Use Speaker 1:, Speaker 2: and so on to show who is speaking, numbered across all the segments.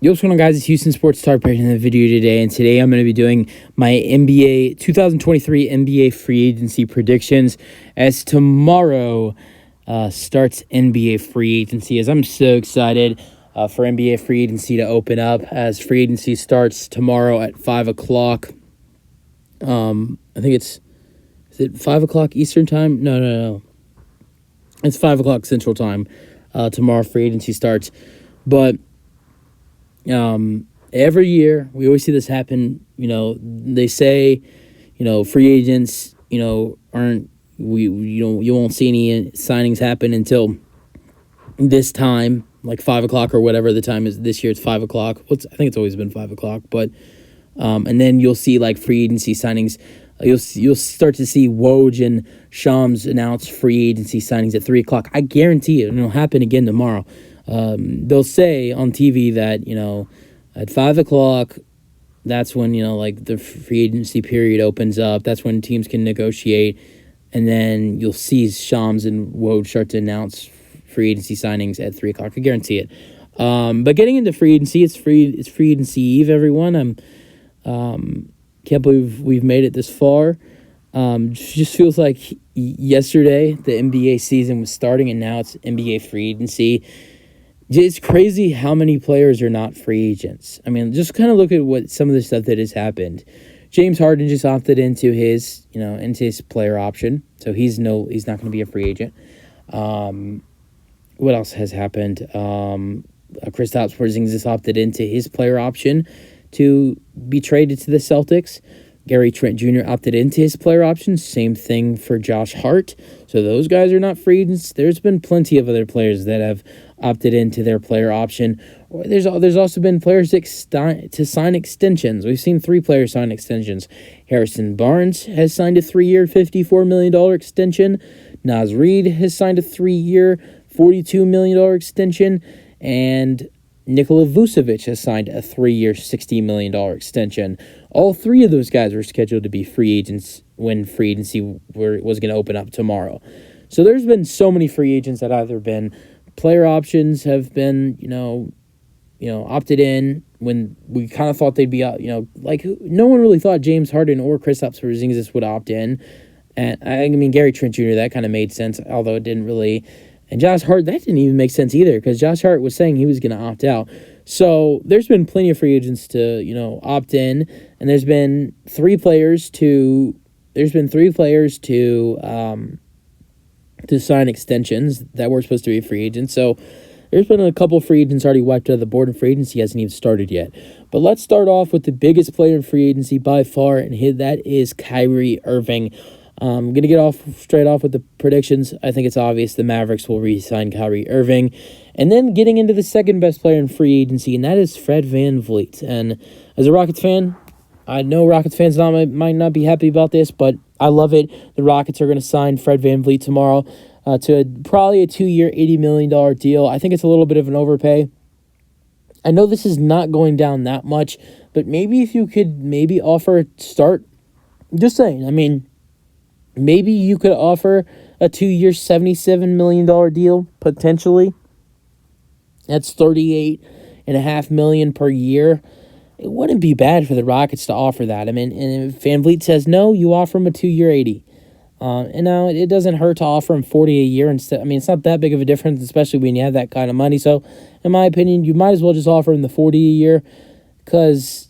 Speaker 1: Yo, what's going on, guys? It's Houston Sports Star in the video today, and today I'm going to be doing my NBA 2023 NBA free agency predictions as tomorrow starts NBA free agency. As I'm so excited for NBA free agency to open up as free agency starts tomorrow at 5 o'clock. I think is it 5 o'clock Eastern time? No. It's 5 o'clock Central time. Tomorrow free agency starts, but every year we always see this happen. They say, free agents, aren't you won't see any signings happen until this time, like 5 o'clock or whatever the time is. This year it's 5 o'clock. I think it's always been 5 o'clock, but and then you'll see like free agency signings. You'll start to see Woj and Shams announce free agency signings at 3 o'clock. I guarantee it, and it'll happen again tomorrow. They'll say on TV that, at 5 o'clock, that's when, like the free agency period opens up. That's when teams can negotiate. And then you'll see Shams and Woj start to announce free agency signings at 3 o'clock. I guarantee it. But getting into free agency, it's free agency eve, everyone. Can't believe we've made it this far. Just feels like yesterday the NBA season was starting, and now it's NBA free agency. It's crazy how many players are not free agents. I mean, just kind of look at what some of the stuff that has happened. James Harden just opted into his player option, so he's not going to be a free agent. What else has happened? Kristaps Porzingis opted into his player option to be traded to the Celtics. Gary Trent Jr. opted into his player option. Same thing for Josh Hart. So those guys are not free agents. There's been plenty of other players that have opted into their player option. There's also been players to sign extensions. We've seen 3 players sign extensions. Harrison Barnes has signed a 3-year, $54 million extension. Naz Reid has signed a 3-year, $42 million extension. And Nikola Vucevic has signed a 3-year, $60 million extension. All 3 of those guys were scheduled to be free agents when free agency was going to open up tomorrow. So there's been so many free agents that either been player options, have been, opted in when we kind of thought they'd be out, like no one really thought James Harden or Kristaps Porzingis would opt in. And I mean, Gary Trent Jr., that kind of made sense, although it didn't really. And Josh Hart, that didn't even make sense either, because Josh Hart was saying he was going to opt out. So there's been plenty of free agents to, opt in, and there's been 3 players to sign extensions that were supposed to be free agents. So there's been a couple of free agents already wiped out of the board, and free agency hasn't even started yet. But let's start off with the biggest player in free agency by far, and that is Kyrie Irving. I'm going to get straight off with the predictions. I think it's obvious the Mavericks will re-sign Kyrie Irving. And then getting into the second best player in free agency, and that is Fred VanVleet. And as a Rockets fan, I know Rockets fans might not be happy about this, but I love it. The Rockets are going to sign Fred VanVleet tomorrow to probably a 2-year, $80 million deal. I think it's a little bit of an overpay. I know this is not going down that much, but maybe if you could offer a start, just saying, I mean, maybe you could offer a 2-year, $77 million deal, potentially. That's $38.5 million per year. It wouldn't be bad for the Rockets to offer that. I mean, and if VanVleet says no, you offer him a 2-year, $80. And now it doesn't hurt to offer him $40 a year instead. I mean, it's not that big of a difference, especially when you have that kind of money. So, in my opinion, you might as well just offer him the $40 a year, because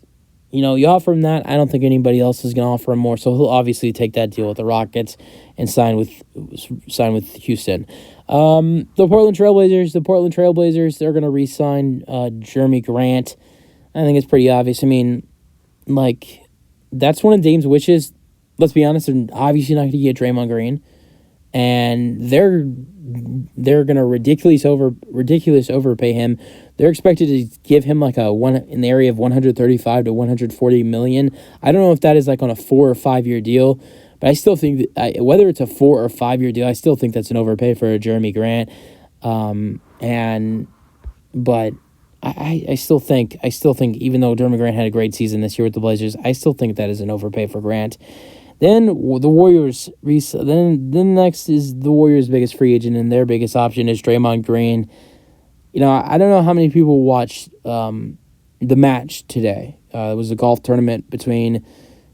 Speaker 1: you offer him that, I don't think anybody else is going to offer him more. So he'll obviously take that deal with the Rockets and sign with Houston. The Portland Trailblazers, they're going to re-sign Jeremy Grant. I think it's pretty obvious. I mean, like, that's one of Dame's wishes. Let's be honest, they're obviously not going to get Draymond Green. And they're going to ridiculous overpay him. They're expected to give him like in the area of 135 to 140 million. I don't know if that is like on a 4 or 5 year deal, but I still think that whether it's a 4 or 5 year deal, I still think that's an overpay for Jeremy Grant. But I still think even though Jeremy Grant had a great season this year with the Blazers, I still think that is an overpay for Grant. Then the Warriors. Then next is the Warriors' biggest free agent, and their biggest option is Draymond Green. I don't know how many people watch the match today. It was a golf tournament between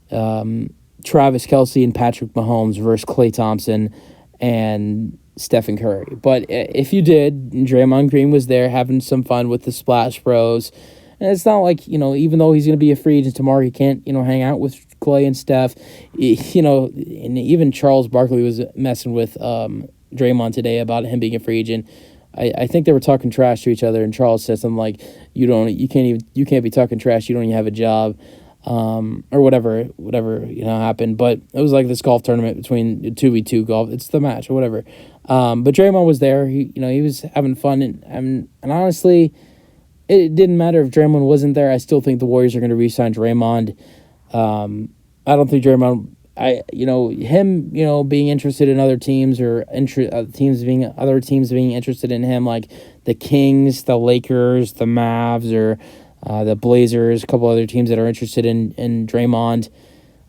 Speaker 1: Travis Kelce and Patrick Mahomes versus Klay Thompson and Stephen Curry. But if you did, Draymond Green was there having some fun with the Splash Bros. And it's not like, even though he's going to be a free agent tomorrow, he can't, hang out with Klay and Steph. And even Charles Barkley was messing with Draymond today about him being a free agent. I think they were talking trash to each other, and Charles said something like, you can't be talking trash, you don't even have a job. Or whatever happened. But it was like this golf tournament between 2v2 golf. It's the match or whatever. But Draymond was there. He was having fun, and honestly, it didn't matter if Draymond wasn't there. I still think the Warriors are going to re-sign Draymond. I don't think Draymond. Him being interested in other teams or other teams being interested in him, like the Kings, the Lakers, the Mavs, or the Blazers, a couple other teams that are interested in Draymond.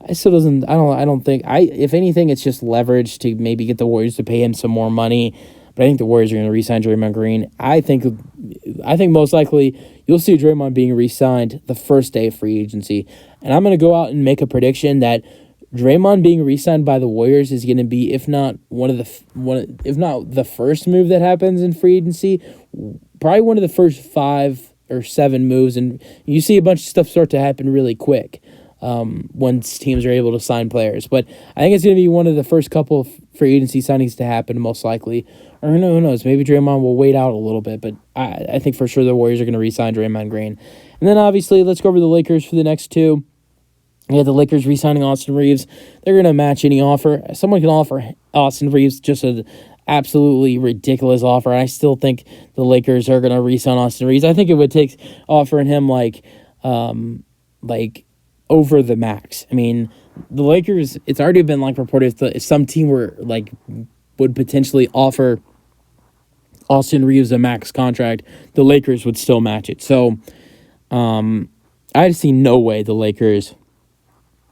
Speaker 1: I still doesn't. I don't think. If anything, it's just leverage to maybe get the Warriors to pay him some more money. But I think the Warriors are going to re-sign Draymond Green. I think most likely you'll see Draymond being re-signed the first day of free agency. And I'm going to go out and make a prediction that Draymond being re-signed by the Warriors is going to be, if not if not the first move that happens in free agency, probably one of the first 5 or 7 moves, and you see a bunch of stuff start to happen really quick once teams are able to sign players. But I think it's going to be one of the first couple of free agency signings to happen, most likely. Or who knows, maybe Draymond will wait out a little bit, but I think for sure the Warriors are going to re-sign Draymond Green. And then obviously, let's go over the Lakers for the next two. We have the Lakers re-signing Austin Reeves. They're going to match any offer. Someone can offer Austin Reeves just an absolutely ridiculous offer. I still think the Lakers are going to re-sign Austin Reeves. I think it would take offering him like over the max. I mean, the Lakers, it's already been reported if some team would potentially offer Austin Reeves a max contract, the Lakers would still match it. So I see no way the Lakers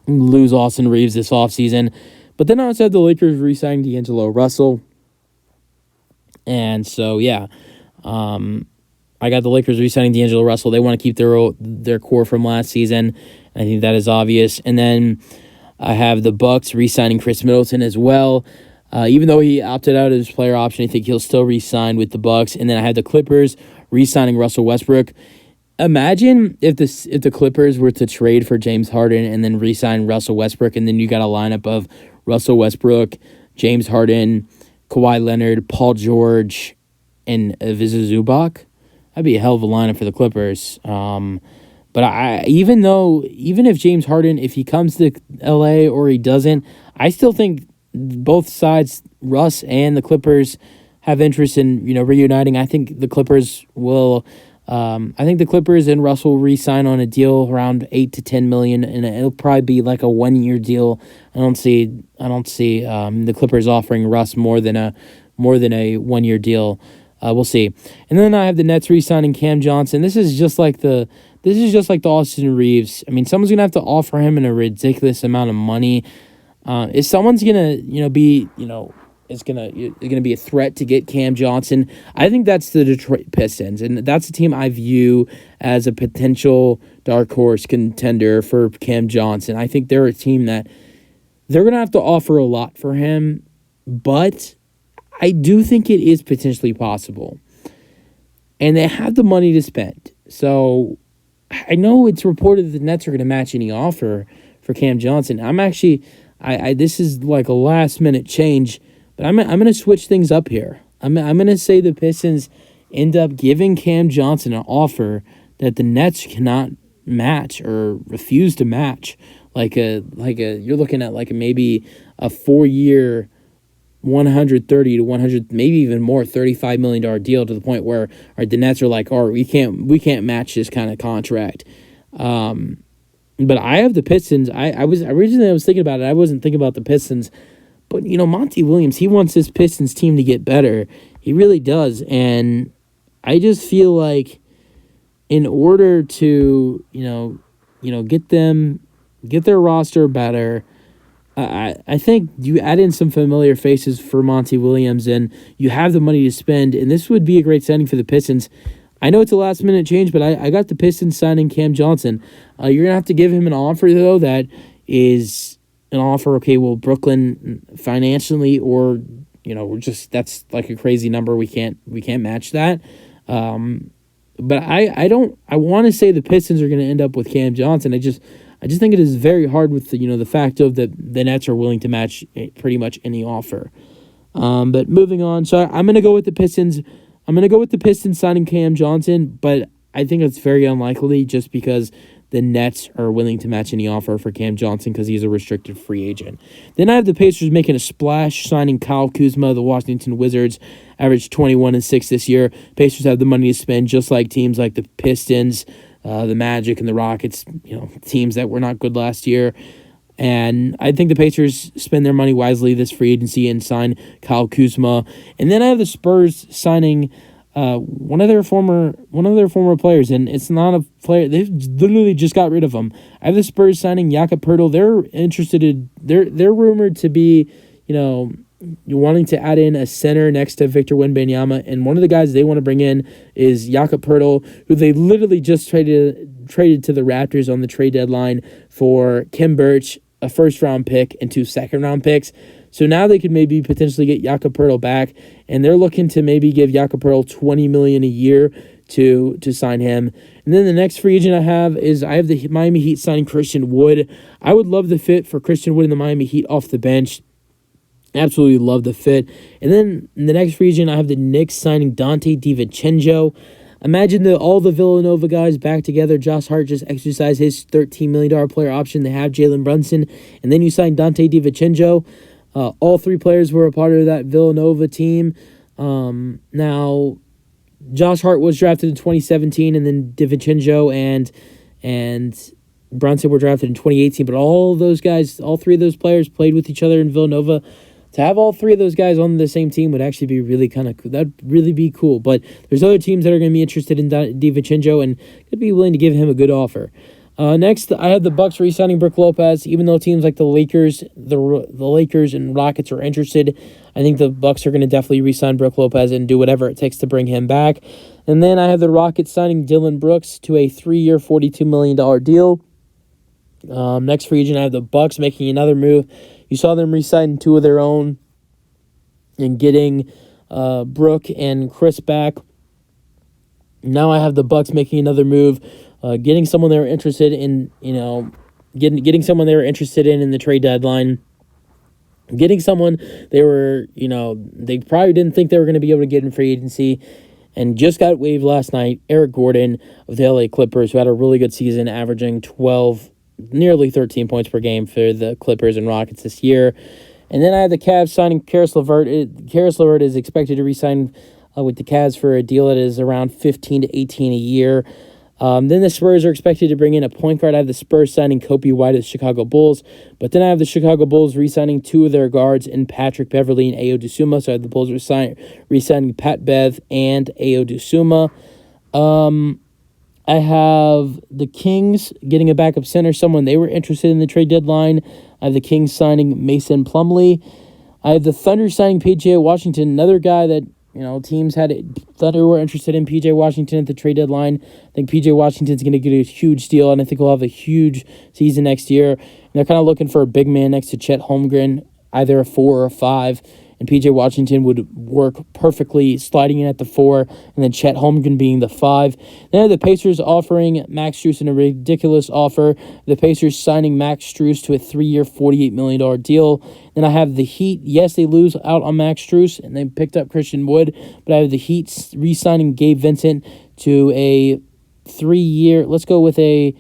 Speaker 1: lose Austin Reeves this offseason. But then I said the Lakers re-signed D'Angelo Russell. And so, yeah, I got the Lakers re-signing D'Angelo Russell. They want to keep their core from last season. I think that is obvious. And then I have the Bucks re-signing Chris Middleton as well. Even though he opted out of his player option, I think he'll still re-sign with the Bucks. And then I have the Clippers re-signing Russell Westbrook. Imagine if the Clippers were to trade for James Harden and then re-sign Russell Westbrook, and then you got a lineup of Russell Westbrook, James Harden, Kawhi Leonard, Paul George, and Ivica Zubac. That'd be a hell of a lineup for the Clippers. But even if James Harden, if he comes to LA or he doesn't, I still think both sides, Russ and the Clippers, have interest in reuniting. I think the Clippers will. I think the Clippers and Russ will re-sign on a deal around $8 to $10 million, and it'll probably be like a 1-year deal. I don't see the Clippers offering Russ more than a 1-year deal. We'll see. And then I have the Nets re-signing Cam Johnson. This is just like the Austin Reeves. I mean, someone's gonna have to offer him a ridiculous amount of money. If someone's gonna be is gonna be a threat to get Cam Johnson, I think that's the Detroit Pistons, and that's a team I view as a potential dark horse contender for Cam Johnson. I think they're a team that they're gonna have to offer a lot for him, but I do think it is potentially possible, and they have the money to spend. So I know it's reported that the Nets are going to match any offer for Cam Johnson. I'm actually, this is like a last minute change, but I'm going to switch things up here. I'm going to say the Pistons end up giving Cam Johnson an offer that the Nets cannot match or refuse to match. You're looking at maybe a 4-year, 130 to 100, maybe even more, $35 million deal, to the point where the Nets are like, we can't match this kind of contract. But I have the Pistons. I was thinking about it. I wasn't thinking about the Pistons, but Monty Williams, he wants his Pistons team to get better. He really does, and I just feel like in order to get their roster better, I think you add in some familiar faces for Monty Williams, and you have the money to spend, and this would be a great signing for the Pistons. I know it's a last-minute change, but I got the Pistons signing Cam Johnson. You're going to have to give him an offer, though, that is an offer, okay, well, Brooklyn financially or, just that's like a crazy number. We can't match that. But I want to say the Pistons are going to end up with Cam Johnson. I just think it is very hard with the fact of that the Nets are willing to match pretty much any offer. But moving on, so I'm going to go with the Pistons. I'm going to go with the Pistons signing Cam Johnson, but I think it's very unlikely just because the Nets are willing to match any offer for Cam Johnson because he's a restricted free agent. Then I have the Pacers making a splash, signing Kyle Kuzma. The Washington Wizards averaged 21-6 this year. Pacers have the money to spend just like teams like the Pistons, the Magic, and the Rockets, teams that were not good last year. And I think the Pacers spend their money wisely this free agency and sign Kyle Kuzma. And then I have the Spurs signing one of their former players, and it's not a player. They've literally just got rid of him. I have the Spurs signing Jakob Poeltl. They're rumored to be, wanting to add in a center next to Victor Wembanyama, and one of the guys they want to bring in is Jakob Poeltl, who they literally just traded to the Raptors on the trade deadline for Khem Birch, a first-round pick, and 2 second-round picks. So now they could maybe potentially get Jakob Poeltl back, and they're looking to maybe give Jakob Poeltl $20 million a year to sign him. And then the next free agent I have the Miami Heat signing Christian Wood. I would love the fit for Christian Wood in the Miami Heat off the bench. Absolutely love the fit. And then in the next free agent, I have the Knicks signing Dante DiVincenzo. Imagine all the Villanova guys back together. Josh Hart just exercised his $13 million player option. They have Jalen Brunson. And then you sign Dante DiVincenzo. All 3 players were a part of that Villanova team. Now, Josh Hart was drafted in 2017, and then DiVincenzo and Brunson were drafted in 2018. But all 3 of those players played with each other in Villanova. To have all 3 of those guys on the same team would actually be really kind of cool. That'd really be cool. But there's other teams that are going to be interested in DiVincenzo and could be willing to give him a good offer. Next, I have the Bucks re-signing Brook Lopez. Even though teams like the Lakers and Rockets are interested, I think the Bucks are going to definitely re-sign Brook Lopez and do whatever it takes to bring him back. And then I have the Rockets signing Dillon Brooks to a 3-year, $42 million deal. Next free agent, I have the Bucks making another move. You saw them re-sign 2 of their own and getting Brook and Chris back. Now I have the Bucks making another move, getting someone they were interested in, getting someone they were interested in the trade deadline. Getting someone they were, they probably didn't think they were going to be able to get in free agency, and just got waived last night. Eric Gordon of the LA Clippers, who had a really good season, averaging nearly 13 points per game for the Clippers and Rockets this year. And then I have the Cavs signing Karis LeVert. Karis LeVert is expected to re-sign with the Cavs for a deal that is around $15 to $18 a year. Then the Spurs are expected to bring in a point guard. I have the Spurs signing Kobe White of the Chicago Bulls. But then I have the Chicago Bulls re-signing 2 of their guards in Patrick Beverley and Ayo Dosunmu. So I have the Bulls re-signing Pat Bev and Ayo Dosunmu. I have the Kings getting a backup center, someone they were interested in the trade deadline. I have the Kings signing Mason Plumlee. I have the Thunder signing P.J. Washington, another guy that, teams Thunder were interested in P.J. Washington at the trade deadline. I think P.J. Washington's going to get a huge deal, and I think he'll have a huge season next year. And they're kind of looking for a big man next to Chet Holmgren, either a 4 or a 5. And P.J. Washington would work perfectly sliding in at the 4, and then Chet Holmgren being the 5. Then the Pacers offering Max Strus in a ridiculous offer. The Pacers signing Max Strus to a 3-year, $48 million deal. Then I have the Heat. Yes, they lose out on Max Strus, and they picked up Christian Wood. But I have the Heat re-signing Gabe Vincent to a 3-year, let's go with a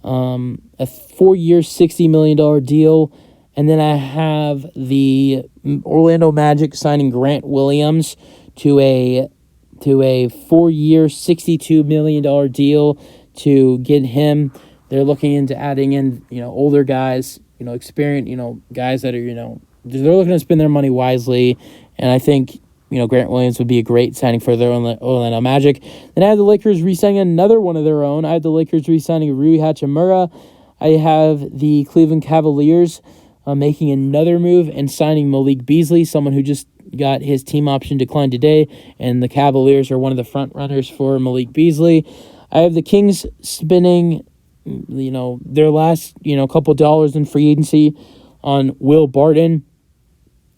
Speaker 1: 4-year, $60 million deal. And then I have the Orlando Magic signing Grant Williams to a 4-year, $62 million deal to get him. They're looking into adding in, older guys, experienced, guys that are, they're looking to spend their money wisely. And I think, Grant Williams would be a great signing for their Orlando Magic. Then I have the Lakers re-signing another one of their own. I have the Lakers re-signing Rui Hachimura. I have the Cleveland Cavaliers making another move and signing Malik Beasley, someone who just got his team option declined today, and the Cavaliers are one of the front runners for Malik Beasley. I have the Kings spending, their last, couple dollars in free agency on Will Barton.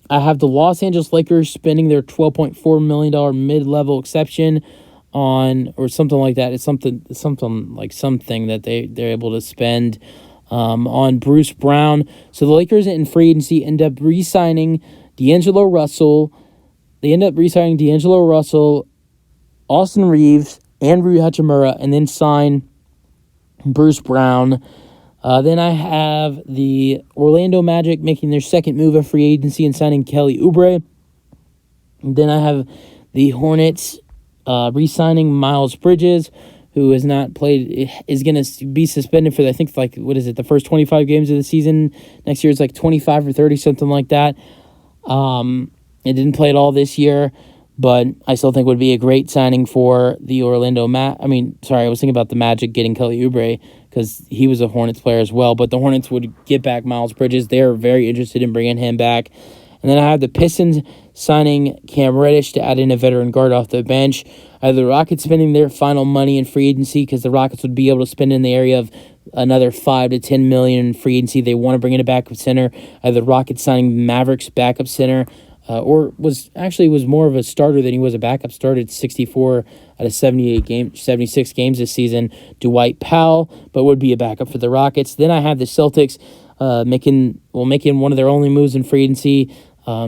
Speaker 1: I have the Los Angeles Lakers spending their $12.4 million mid-level exception on, or something like that. It's something that they're able to spend on Bruce Brown. So the Lakers in free agency end up re-signing D'Angelo Russell. They end up re-signing D'Angelo Russell, Austin Reeves, and Rui Hachimura, and then sign Bruce Brown. Then I have the Orlando Magic making their second move of free agency and signing Kelly Oubre. And then I have the Hornets re-signing Miles Bridges, who has not played, is going to be suspended for, I think, the first 25 games of the season. Next year it's 25 or 30, something like that. It didn't play at all this year, but I still think would be a great signing for the I was thinking about the Magic getting Kelly Oubre because he was a Hornets player as well, but the Hornets would get back Miles Bridges. They're very interested in bringing him back. And then I have the Pistons signing Cam Reddish to add in a veteran guard off the bench. I have the Rockets spending their final money in free agency because the Rockets would be able to spend in the area of another $5 to $10 million in free agency. They want to bring in a backup center. I have the Rockets signing Mavericks backup center, was more of a starter than he was a backup. Started 64 out of 76 games this season. Dwight Powell, but would be a backup for the Rockets. Then I have the Celtics making one of their only moves in free agency,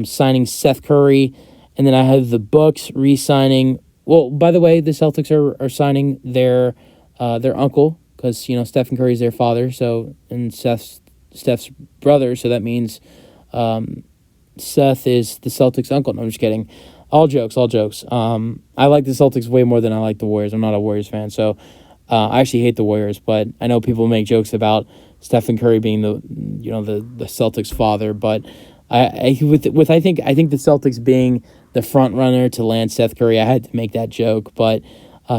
Speaker 1: signing Seth Curry. And then I have the Bucks re-signing. Well, by the way, the Celtics are signing their uncle because Stephen Curry's their father, and Steph's brother. So that means Seth is the Celtics' uncle. No, I'm just kidding. All jokes. I like the Celtics way more than I like the Warriors. I'm not a Warriors fan, so I actually hate the Warriors. But I know people make jokes about Stephen Curry being the Celtics' father. But I think the Celtics being the front runner to land Seth Curry, I had to make that joke. But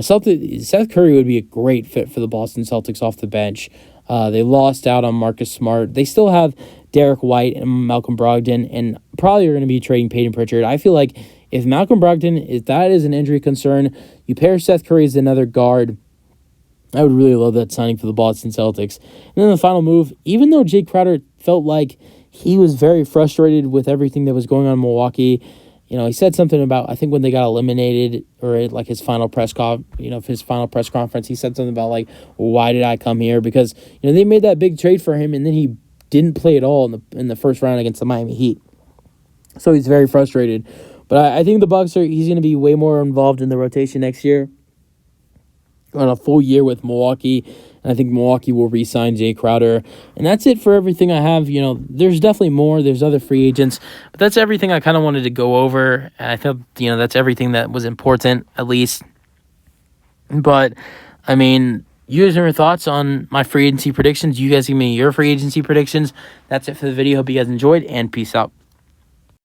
Speaker 1: Seth Curry would be a great fit for the Boston Celtics off the bench. They lost out on Marcus Smart. They still have Derek White and Malcolm Brogdon, and probably are going to be trading Peyton Pritchard. I feel like if Malcolm Brogdon, if that is an injury concern, you pair Seth Curry as another guard, I would really love that signing for the Boston Celtics. And then the final move, even though Jay Crowder felt like he was very frustrated with everything that was going on in Milwaukee, he said something about, I think when they got eliminated, or his final press conference, he said something about why did I come here? Because they made that big trade for him, and then he didn't play at all in the first round against the Miami Heat. So he's very frustrated. But I think the Bucks he's going to be way more involved in the rotation next year on a full year with Milwaukee. And I think Milwaukee will re-sign Jay Crowder. And that's it for everything I have. There's definitely more. There's other free agents. But that's everything I kind of wanted to go over. And I felt, that's everything that was important, at least. But, you guys have your thoughts on my free agency predictions. You guys give me your free agency predictions. That's it for the video. Hope you guys enjoyed, and peace out.